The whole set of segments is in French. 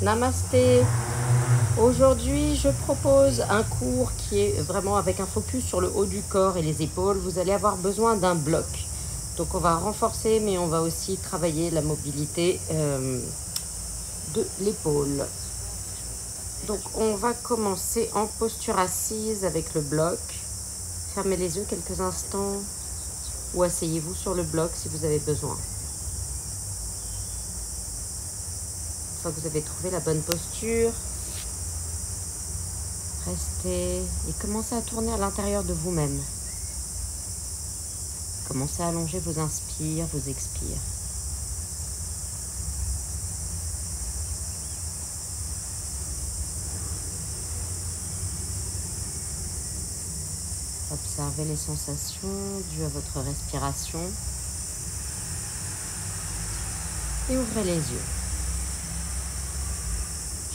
Namasté. Aujourd'hui, je propose un cours qui est vraiment avec un focus sur le haut du corps et les épaules. Vous allez avoir besoin d'un bloc. Donc on va renforcer, mais on va aussi travailler la mobilité de l'épaule. Donc on va commencer en posture assise avec le bloc. Fermez les yeux quelques instants ou asseyez-vous sur le bloc si vous avez besoin. Une fois que vous avez trouvé la bonne posture, restez et commencez à tourner à l'intérieur de vous-même. Commencez à allonger vos inspires, vos expires. Observez les sensations dues à votre respiration et ouvrez les yeux.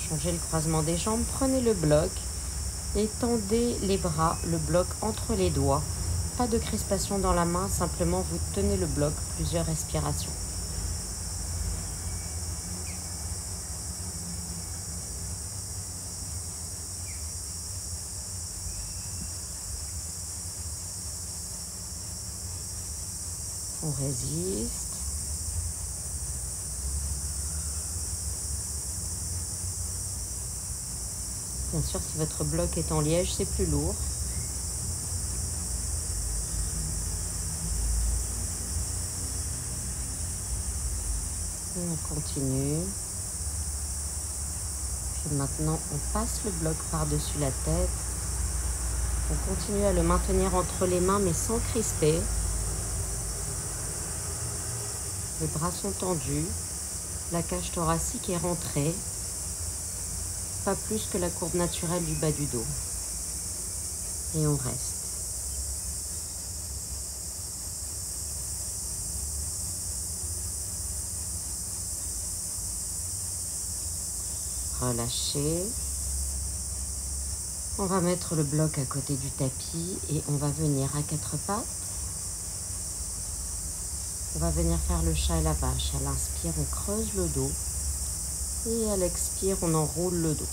Changez le croisement des jambes, prenez le bloc et tendez les bras, le bloc entre les doigts. Pas de crispation dans la main, simplement vous tenez le bloc, plusieurs respirations. On résiste. Bien sûr, si votre bloc est en liège, c'est plus lourd. Et on continue. Puis maintenant, on passe le bloc par-dessus la tête. On continue à le maintenir entre les mains, mais sans crisper. Les bras sont tendus. La cage thoracique est rentrée. Pas plus que la courbe naturelle du bas du dos. Et on reste. Relâchez. On va mettre le bloc à côté du tapis et on va venir à quatre pattes. On va venir faire le chat et la vache. À l'inspire, on creuse le dos. Et à l'expire, on enroule le dos.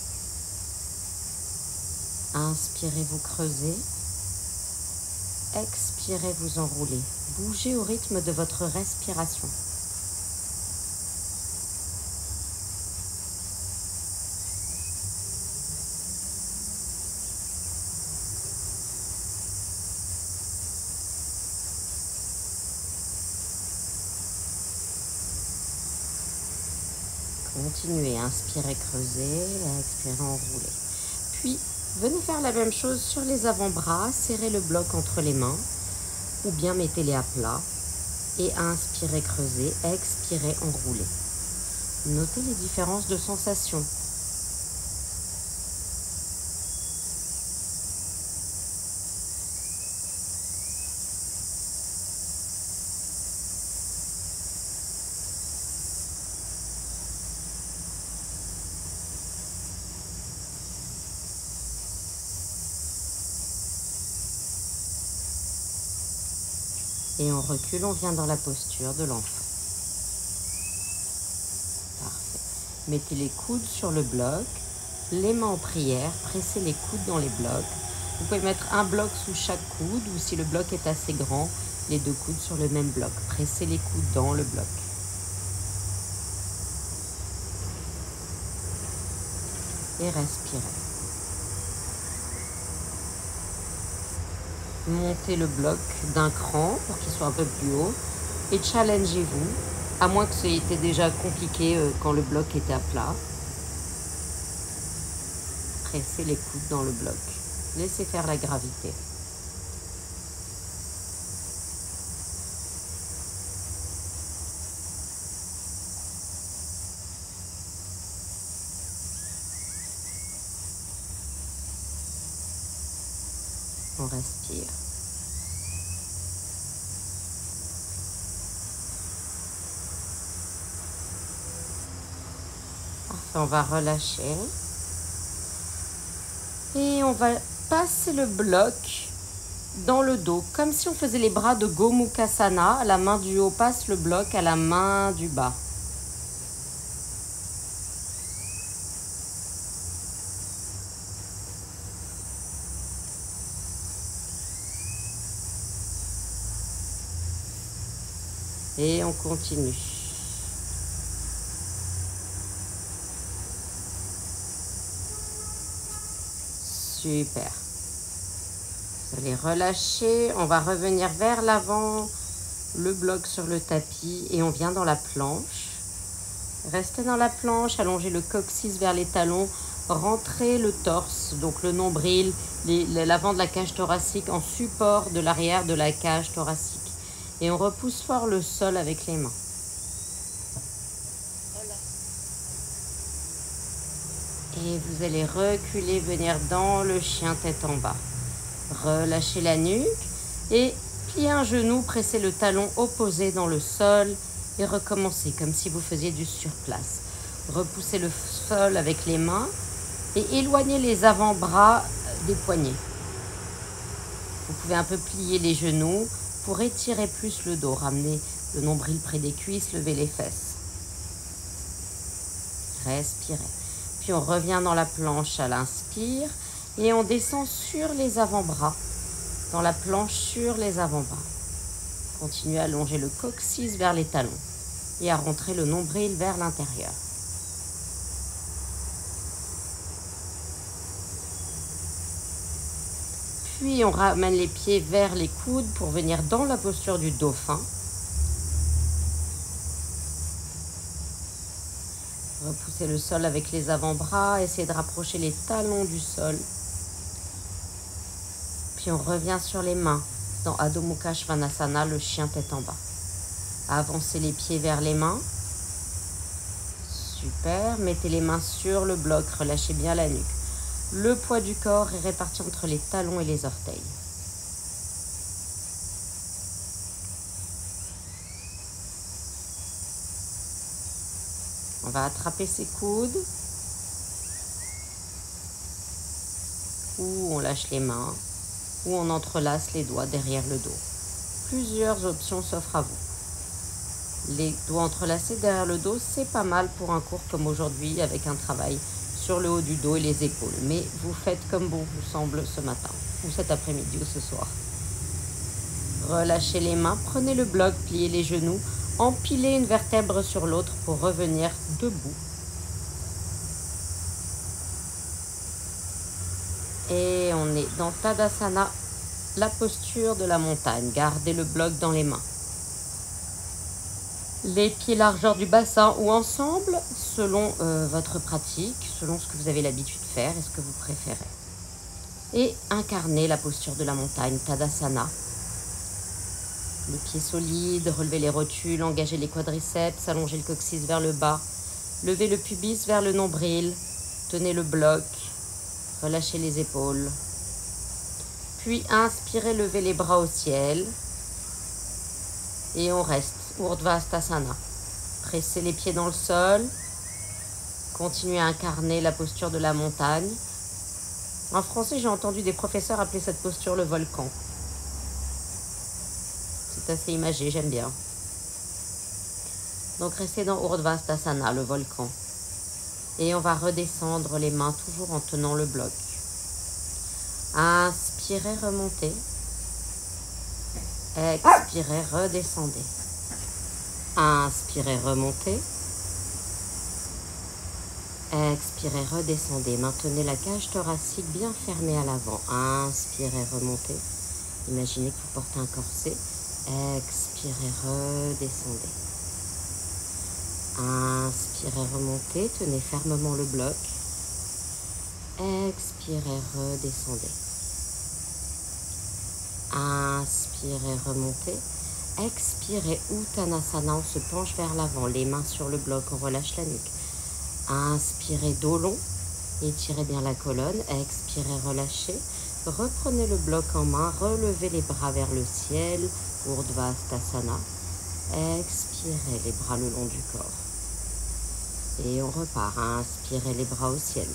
Inspirez, vous creusez. Expirez, vous enroulez. Bougez au rythme de votre respiration. Continuez à inspirer, creuser, à expirer, enrouler. Puis, venez faire la même chose sur les avant-bras. Serrez le bloc entre les mains ou bien mettez-les à plat. Et inspirez, creuser, expirez, enrouler. Notez les différences de sensations. Et on recule, on vient dans la posture de l'enfant. Parfait. Mettez les coudes sur le bloc, les mains en prière, pressez les coudes dans les blocs. Vous pouvez mettre un bloc sous chaque coude ou si le bloc est assez grand, les deux coudes sur le même bloc. Pressez les coudes dans le bloc. Et respirez. Montez le bloc d'un cran pour qu'il soit un peu plus haut et challengez-vous, à moins que c'était déjà compliqué quand le bloc était à plat. Pressez les coudes dans le bloc. Laissez faire la gravité. On respire. Parfait, on va relâcher. Et on va passer le bloc dans le dos, comme si on faisait les bras de Gomukhasana. La main du haut passe le bloc à la main du bas. Et on continue. Super. Vous allez relâcher. On va revenir vers l'avant. Le bloc sur le tapis. Et on vient dans la planche. Restez dans la planche. Allongez le coccyx vers les talons. Rentrez le torse, donc le nombril, l'avant de la cage thoracique en support de l'arrière de la cage thoracique. Et on repousse fort le sol avec les mains. Et vous allez reculer, venir dans le chien tête en bas. Relâchez la nuque et pliez un genou, pressez le talon opposé dans le sol et recommencez comme si vous faisiez du surplace. Repoussez le sol avec les mains et éloignez les avant-bras des poignets. Vous pouvez un peu plier les genoux pour étirer plus le dos. Ramenez le nombril près des cuisses, levez les fesses. Respirez. Puis on revient dans la planche à l'inspire et on descend sur les avant-bras. Dans la planche sur les avant-bras. Continuez à allonger le coccyx vers les talons et à rentrer le nombril vers l'intérieur. Puis on ramène les pieds vers les coudes pour venir dans la posture du dauphin. Repoussez le sol avec les avant-bras, essayez de rapprocher les talons du sol. Puis on revient sur les mains dans Adho Mukha Svanasana, le chien tête en bas. Avancez les pieds vers les mains. Super, mettez les mains sur le bloc, relâchez bien la nuque. Le poids du corps est réparti entre les talons et les orteils. On va attraper ses coudes. Ou on lâche les mains. Ou on entrelace les doigts derrière le dos. Plusieurs options s'offrent à vous. Les doigts entrelacés derrière le dos, c'est pas mal pour un cours comme aujourd'hui avec un travail sur le haut du dos et les épaules. Mais vous faites comme bon vous semble ce matin, ou cet après-midi, ou ce soir. Relâchez les mains, prenez le bloc, pliez les genoux, empilez une vertèbre sur l'autre pour revenir debout. Et on est dans Tadasana, la posture de la montagne. Gardez le bloc dans les mains. Les pieds largeur du bassin ou ensemble, selon votre pratique, selon ce que vous avez l'habitude de faire et ce que vous préférez. Et incarnez la posture de la montagne, Tadasana. Les pieds solides, relevez les rotules, engagez les quadriceps, allongez le coccyx vers le bas, levez le pubis vers le nombril, tenez le bloc, relâchez les épaules. Puis inspirez, levez les bras au ciel. Et on reste, Urdhva-Hastasana. Pressez les pieds dans le sol. Continuez à incarner la posture de la montagne. En français, j'ai entendu des professeurs appeler cette posture le volcan. C'est assez imagé, j'aime bien. Donc restez dans Urdhva-Hastasana, le volcan. Et on va redescendre les mains toujours en tenant le bloc. Inspirez, remontez. Expirez, redescendez. Inspirez, remontez. Expirez, redescendez. Maintenez la cage thoracique bien fermée à l'avant. Inspirez, remontez. Imaginez que vous portez un corset. Expirez, redescendez. Inspirez, remontez. Tenez fermement le bloc. Expirez, redescendez. Inspirez, remontez. Expirez, Uttanasana, on se penche vers l'avant, les mains sur le bloc, on relâche la nuque. Inspirez, dos long, étirez bien la colonne. Expirez, relâchez. Reprenez le bloc en main, relevez les bras vers le ciel, Urdhva-Hastasana. Expirez les bras le long du corps. Et on repart. Inspirez les bras au ciel.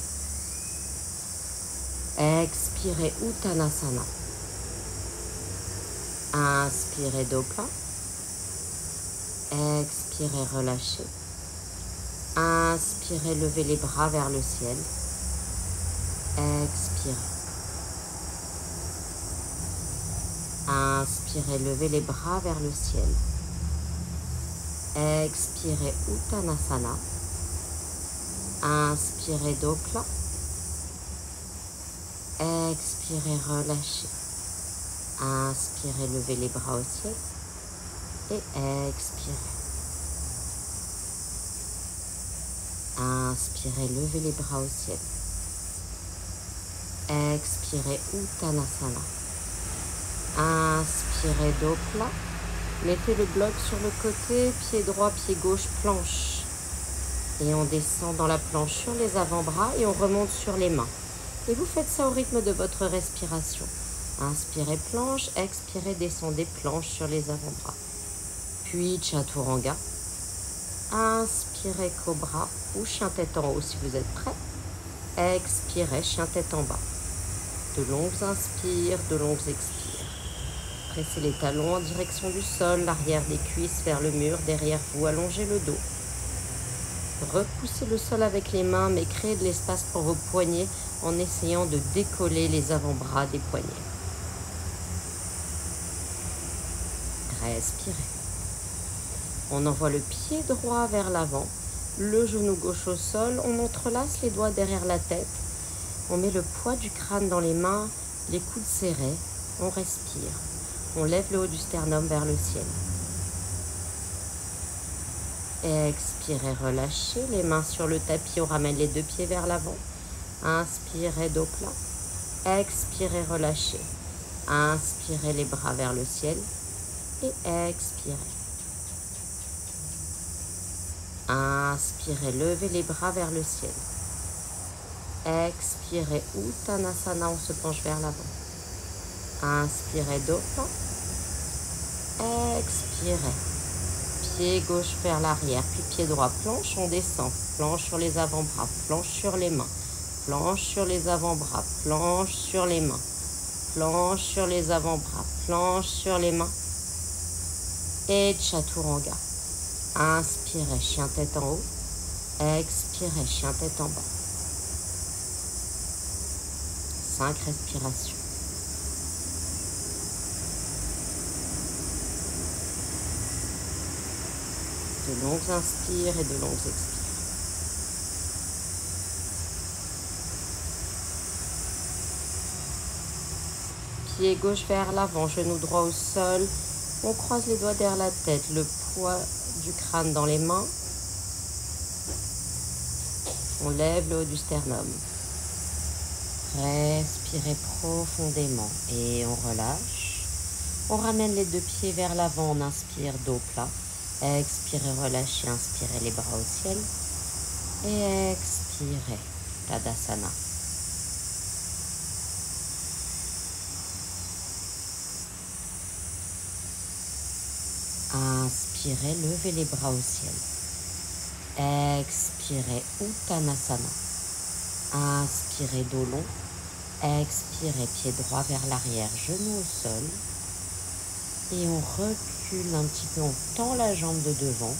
Expirez, Uttanasana. Inspirez, dos plat. Expirez, relâchez. Inspirez, levez les bras vers le ciel. Expirez. Inspirez, levez les bras vers le ciel. Expirez Uttanasana. Inspirez dos plat. Expirez, relâchez. Inspirez, levez les bras au ciel. Et expirez. Inspirez, levez les bras au ciel. Expirez Uttanasana. Inspirez dos plat. Mettez le bloc sur le côté, pied droit, pied gauche, planche. Et on descend dans la planche sur les avant-bras et on remonte sur les mains. Et vous faites ça au rythme de votre respiration. Inspirez planche, expirez, descendez planche sur les avant-bras. Puis Chaturanga. Inspirez cobra ou chien tête en haut si vous êtes prêt. Expirez chien tête en bas. De longues inspires, de longues expires. Pressez les talons en direction du sol, l'arrière des cuisses vers le mur, derrière vous, allongez le dos. Repoussez le sol avec les mains, mais créez de l'espace pour vos poignets en essayant de décoller les avant-bras des poignets. Respirez. On envoie le pied droit vers l'avant, le genou gauche au sol, on entrelace les doigts derrière la tête, on met le poids du crâne dans les mains, les coudes serrés, on respire. On lève le haut du sternum vers le ciel. Expirez, relâchez. Les mains sur le tapis, on ramène les deux pieds vers l'avant. Inspirez, dos plat. Expirez, relâchez. Inspirez les bras vers le ciel. Et expirez. Inspirez, levez les bras vers le ciel. Expirez, Uttanasana, on se penche vers l'avant. Inspirez, dos plat. Expirez. Pied gauche vers l'arrière, puis pied droit, planche, on descend. Planche sur les avant-bras, planche sur les mains. Planche sur les avant-bras, planche sur les mains. Planche sur les avant-bras, planche sur les mains. Et Chaturanga. Inspirez, chien tête en haut. Expirez, chien tête en bas. 5 respirations. De longues inspires et de longues expires. Pied gauche vers l'avant, genou droit au sol. On croise les doigts derrière la tête, le poids du crâne dans les mains. On lève le haut du sternum. Respirez profondément et on relâche. On ramène les deux pieds vers l'avant, on inspire, dos plat. Expirez, relâchez, inspirez les bras au ciel. Et expirez, Tadasana. Inspirez, levez les bras au ciel. Expirez, Uttanasana. Inspirez, dos long. Expirez, pied droit vers l'arrière, genou au sol. Et on recule un petit peu, on tend la jambe de devant.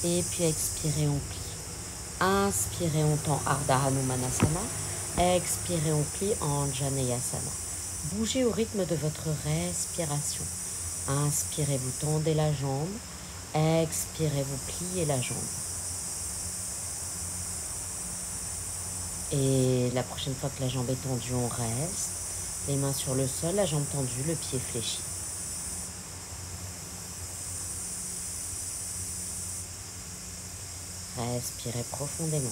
Et puis expirez, on plie. Inspirez, on tend Ardha Hanumanasana. Expirez, on plie Anjaneyasana. Bougez au rythme de votre respiration. Inspirez, vous tendez la jambe. Expirez, vous pliez la jambe. Et la prochaine fois que la jambe est tendue, on reste. Les mains sur le sol, la jambe tendue, le pied fléchi. Respirez profondément.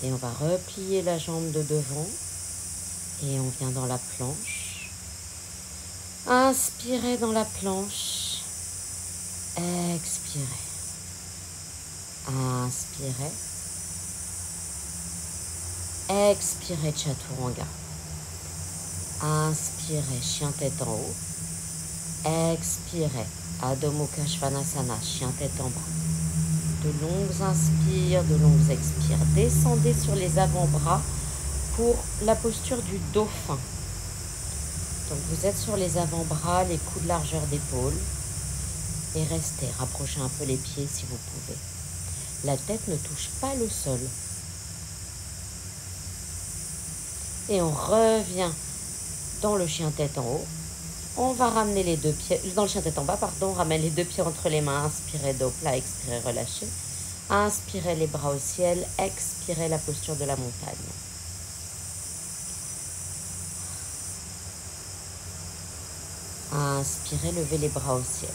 Et on va replier la jambe de devant. Et on vient dans la planche. Inspirez dans la planche. Expirez. Inspirez. Expirez, Chaturanga. Inspirez, chien tête en haut. Expirez, Adho Mukha Svanasana, chien tête en bas. De longues inspires, de longues expires. Descendez sur les avant-bras pour la posture du dauphin. Donc vous êtes sur les avant-bras, les coudes largeur d'épaule. Et restez, rapprochez un peu les pieds si vous pouvez. La tête ne touche pas le sol. Et on revient dans le chien tête en haut. On va ramener les deux pieds, dans le chien tête en bas, pardon, on ramène les deux pieds entre les mains, inspirez dos plat, expirez, relâchez. Inspirez les bras au ciel, expirez la posture de la montagne. Inspirez, levez les bras au ciel.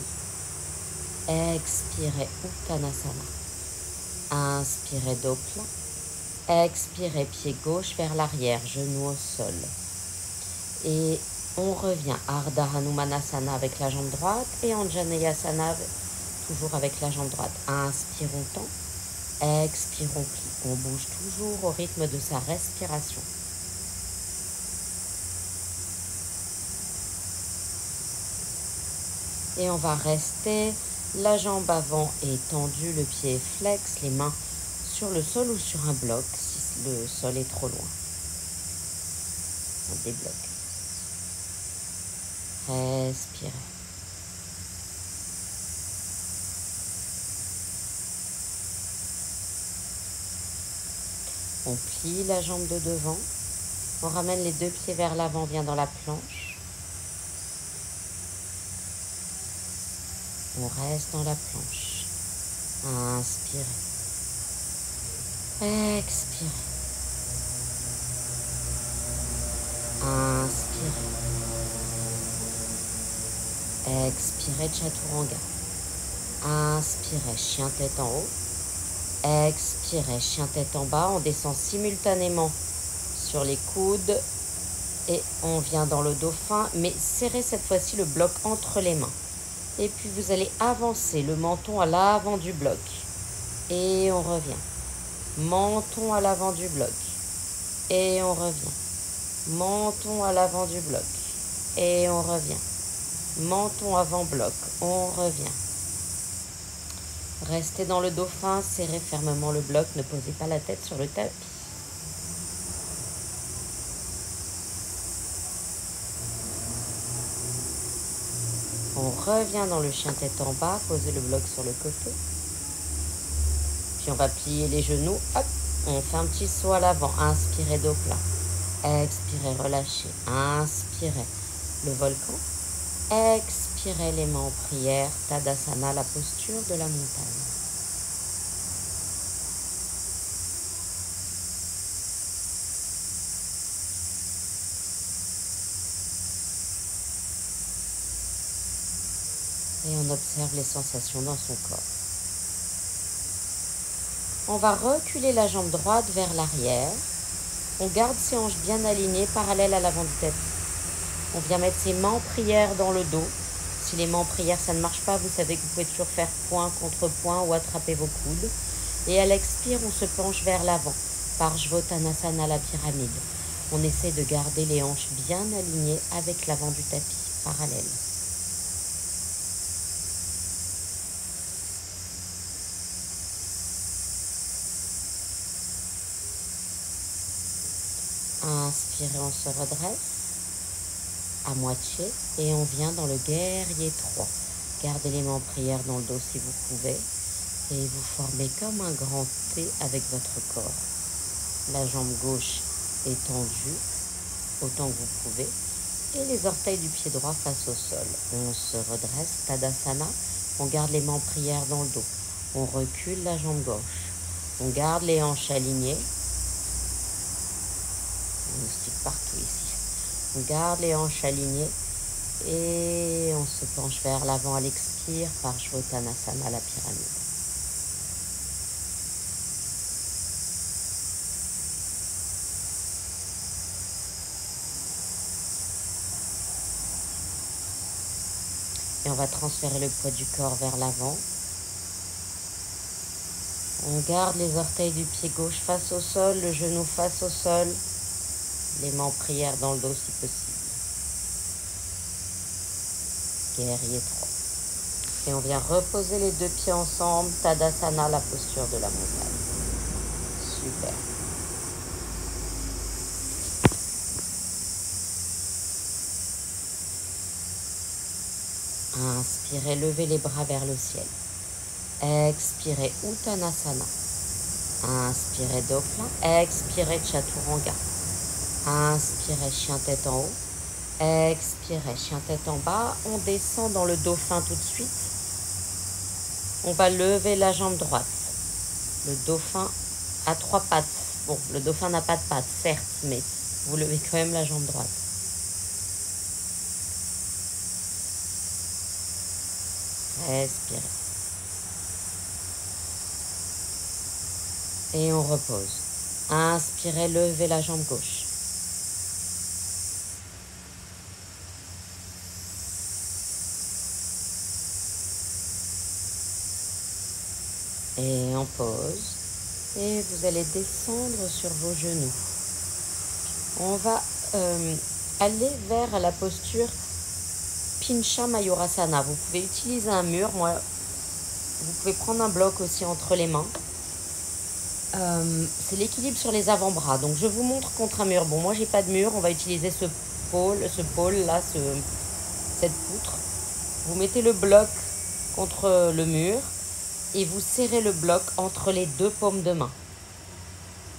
Expirez Uttanasana. Inspirez dos plat. Expirez pied gauche vers l'arrière, genou au sol. Et on revient Ardha Hanumanasana avec la jambe droite et Anjaneyasana toujours avec la jambe droite. Inspirons temps, expirons pli. On bouge toujours au rythme de sa respiration. Et on va rester la jambe avant étendue, le pied flex, les mains sur le sol ou sur un bloc si le sol est trop loin. On débloque. Respirez. On plie la jambe de devant. On ramène les deux pieds vers l'avant, vient dans la planche. On reste dans la planche. Inspirez. Expirez. Inspirez. Expirez Chaturanga. Inspirez chien tête en haut. Expirez chien tête en bas. On descend simultanément sur les coudes. Et on vient dans le dauphin. Mais serrez cette fois-ci le bloc entre les mains. Et puis vous allez avancer le menton à l'avant du bloc. Et on revient. Menton à l'avant du bloc. Et on revient. Menton à l'avant du bloc. Et on revient. Menton avant bloc. On revient. Restez dans le dauphin. Serrez fermement le bloc. Ne posez pas la tête sur le tapis. On revient dans le chien tête en bas, posez le bloc sur le côté. Puis on va plier les genoux, hop, on fait un petit saut à l'avant. Inspirez dos plat. Expirez, relâchez. Inspirez le volcan. Expirez les mains en prière. Tadasana, la posture de la montagne. Et on observe les sensations dans son corps. On va reculer la jambe droite vers l'arrière. On garde ses hanches bien alignées, parallèles à l'avant du tapis. On vient mettre ses mains en prière dans le dos. Si les mains en prière, ça ne marche pas, vous savez que vous pouvez toujours faire point contre point ou attraper vos coudes. Et à l'expire, on se penche vers l'avant, Parshvottanasana, la pyramide. On essaie de garder les hanches bien alignées avec l'avant du tapis, parallèle. Inspirez, on se redresse à moitié et on vient dans le guerrier 3. Gardez les mains en prière dans le dos si vous pouvez et vous formez comme un grand T avec votre corps. La jambe gauche est tendue autant que vous pouvez et les orteils du pied droit face au sol. On se redresse, Tadasana, on garde les mains en prière dans le dos. On recule la jambe gauche. On garde les hanches alignées. On estique partout ici. On garde les hanches alignées et on se penche vers l'avant à l'expire, Parshvottanasana, la pyramide. Et on va transférer le poids du corps vers l'avant. On garde les orteils du pied gauche face au sol, le genou face au sol. Les mains en prière dans le dos si possible. Guerrier 3. Et on vient reposer les deux pieds ensemble. Tadasana, la posture de la montagne. Super. Inspirez, levez les bras vers le ciel. Expirez, Uttanasana. Inspirez, Dopla. Expirez, Chaturanga. Inspirez, chien tête en haut. Expirez, chien tête en bas. On descend dans le dauphin tout de suite. On va lever la jambe droite. Le dauphin a 3 pattes. Bon, le dauphin n'a pas de pattes, certes, mais vous levez quand même la jambe droite. Respirez. Et on repose. Inspirez, levez la jambe gauche. Et on pose. Et vous allez descendre sur vos genoux. On va aller vers la posture Pincha Mayurasana. Vous pouvez utiliser un mur. Moi, vous pouvez prendre un bloc aussi entre les mains. C'est l'équilibre sur les avant-bras. Donc, je vous montre contre un mur. Bon, moi, j'ai pas de mur. On va utiliser ce pôle là, cette poutre. Vous mettez le bloc contre le mur et vous serrez le bloc entre les 2 paumes de main.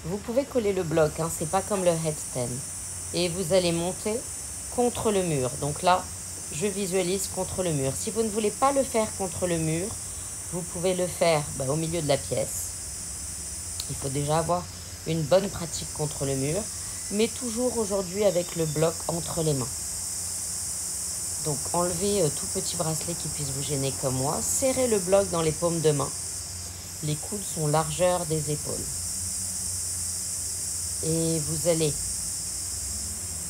Vous pouvez coller le bloc, hein, c'est pas comme le headstand. Et vous allez monter contre le mur. Donc là, je visualise contre le mur. Si vous ne voulez pas le faire contre le mur, vous pouvez le faire au milieu de la pièce. Il faut déjà avoir une bonne pratique contre le mur, mais toujours aujourd'hui avec le bloc entre les mains. Donc enlevez tout petit bracelet qui puisse vous gêner comme moi. Serrez le bloc dans les paumes de main. Les coudes sont largeur des épaules. Et vous allez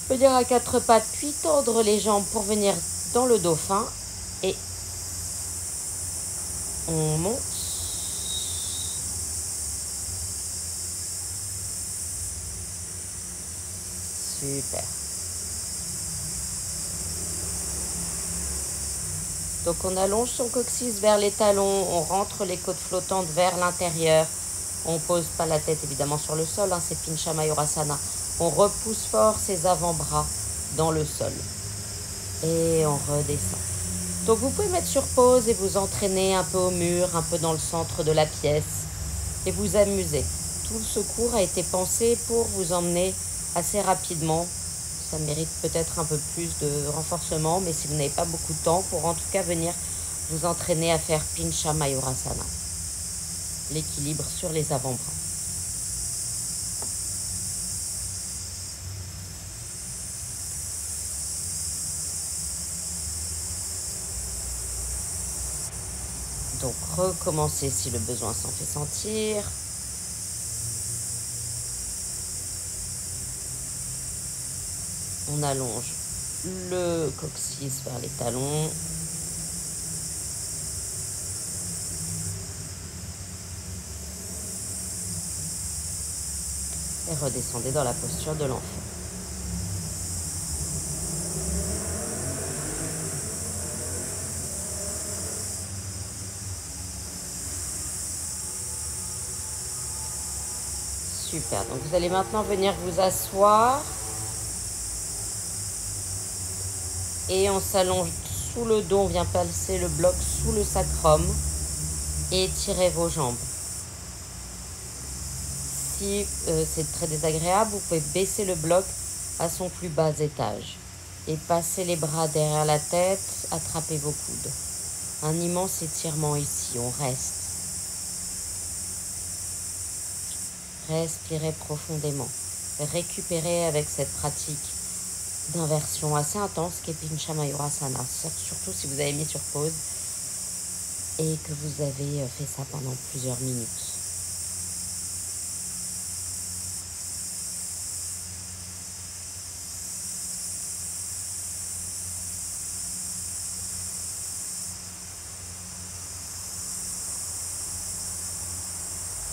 venir à 4 pattes, puis tordre les jambes pour venir dans le dauphin. Et on monte. Super. Donc on allonge son coccyx vers les talons, on rentre les côtes flottantes vers l'intérieur. On ne pose pas la tête évidemment sur le sol, hein, c'est Pincha Mayurasana. On repousse fort ses avant-bras dans le sol. Et on redescend. Donc vous pouvez mettre sur pause et vous entraîner un peu au mur, un peu dans le centre de la pièce. Et vous amuser. Tout ce cours a été pensé pour vous emmener assez rapidement. Ça mérite peut-être un peu plus de renforcement, mais si vous n'avez pas beaucoup de temps, pour en tout cas venir vous entraîner à faire Pincha Mayurasana. L'équilibre sur les avant-bras. Donc recommencez si le besoin s'en fait sentir. On allonge le coccyx vers les talons. Et redescendez dans la posture de l'enfant. Super, donc vous allez maintenant venir vous asseoir. Et on s'allonge sous le dos, on vient placer le bloc sous le sacrum. Et étirez vos jambes. Si c'est très désagréable, vous pouvez baisser le bloc à son plus bas étage. Et passer les bras derrière la tête, attrapez vos coudes. Un immense étirement ici, on reste. Respirez profondément. Récupérez avec cette pratique d'inversion assez intense qu'est Pincha Mayurasana. Surtout si vous avez mis sur pause et que vous avez fait ça pendant plusieurs minutes.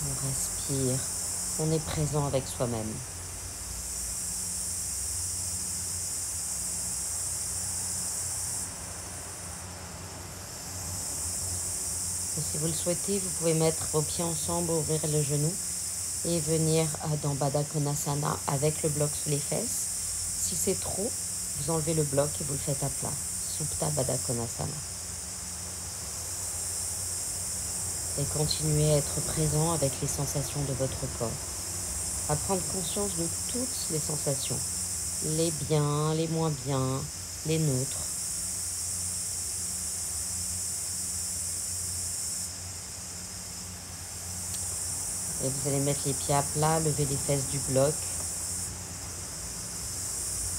On respire, on est présent avec soi-même. Et si vous le souhaitez, vous pouvez mettre vos pieds ensemble, ouvrir le genou et venir dans Baddha Konasana avec le bloc sous les fesses. Si c'est trop, vous enlevez le bloc et vous le faites à plat. Supta Baddha Konasana. Et continuez à être présent avec les sensations de votre corps. À prendre conscience de toutes les sensations. les biens, les moins bien, les neutres. Et vous allez mettre les pieds à plat, lever les fesses du bloc.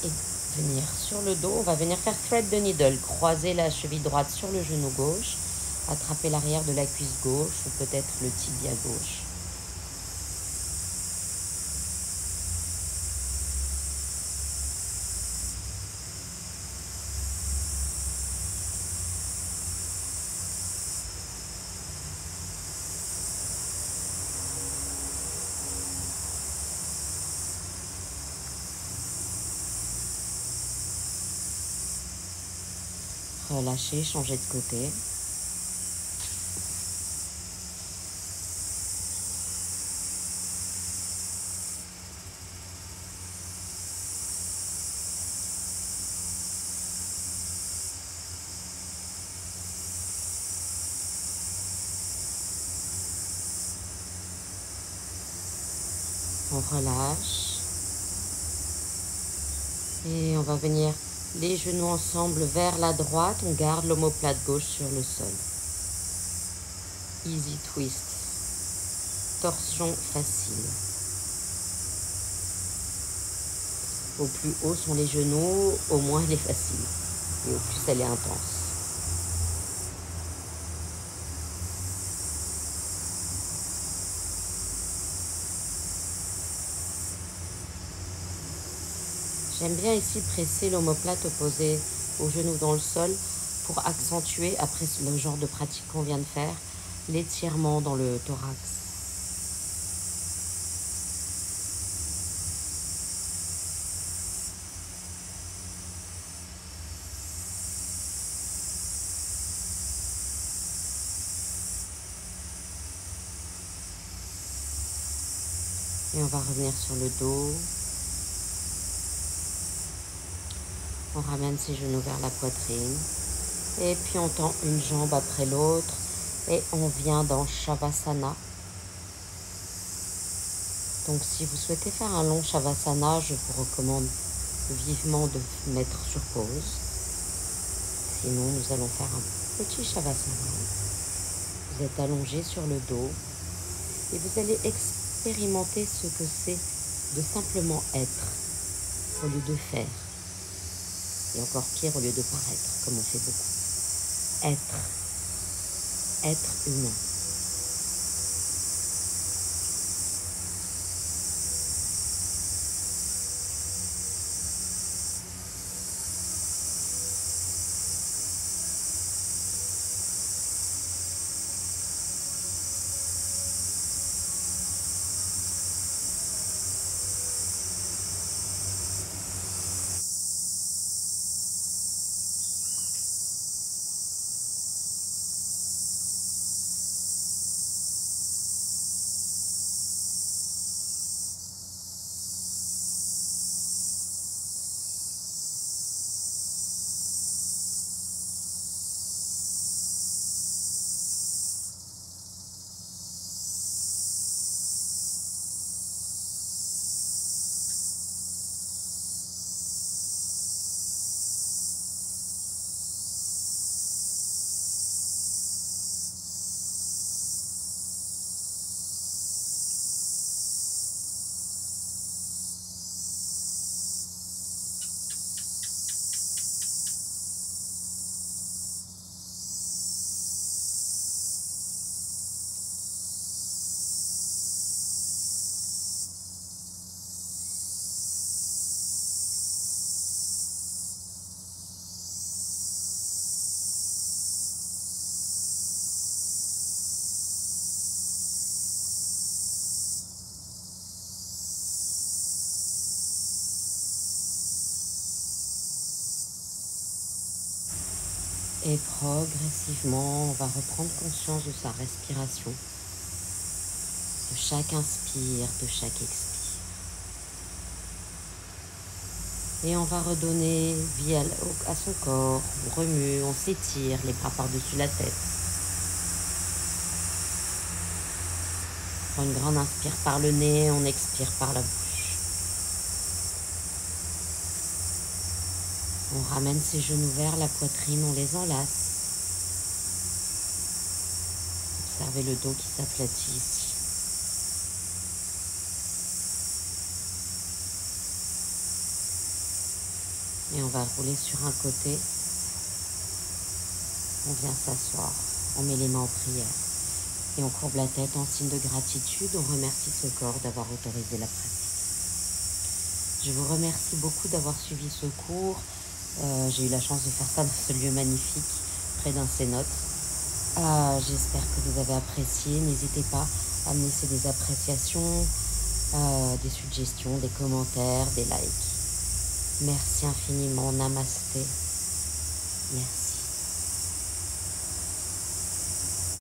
Et venir sur le dos. On va venir faire thread the needle. Croiser la cheville droite sur le genou gauche. Attraper l'arrière de la cuisse gauche ou peut-être le tibia gauche. Relâchez, changez de côté. On relâche. Et on va venir les genoux ensemble vers la droite. On garde l'omoplate gauche sur le sol. Easy twist. Torsion facile. Au plus haut sont les genoux, au moins elle est facile. Et au plus elle est intense. J'aime bien ici presser l'omoplate opposée au genou dans le sol pour accentuer, après le genre de pratique qu'on vient de faire, l'étirement dans le thorax. Et on va revenir sur le dos. On ramène ses genoux vers la poitrine. Et puis on tend une jambe après l'autre. Et on vient dans Shavasana. Donc si vous souhaitez faire un long Shavasana, je vous recommande vivement de mettre sur pause. Sinon, nous allons faire un petit Shavasana. Vous êtes allongé sur le dos. Et vous allez expérimenter ce que c'est de simplement être au lieu de faire. Et encore pire, au lieu de paraître, comme on fait beaucoup. Être humain. Et progressivement, on va reprendre conscience de sa respiration, de chaque inspire, de chaque expire. Et on va redonner vie à son corps, on remue, on s'étire, les bras par-dessus la tête. On prend une grande inspire par le nez, on expire par la bouche. On ramène ses genoux vers la poitrine, on les enlace. Observez le dos qui s'aplatit ici. Et on va rouler sur un côté. On vient s'asseoir. On met les mains en prière. Et on courbe la tête en signe de gratitude. On remercie ce corps d'avoir autorisé la pratique. Je vous remercie beaucoup d'avoir suivi ce cours. J'ai eu la chance de faire ça dans ce lieu magnifique, près d'un cénote. J'espère que vous avez apprécié. N'hésitez pas à me laisser des appréciations, des suggestions, des commentaires, des likes. Merci infiniment. Namasté. Merci.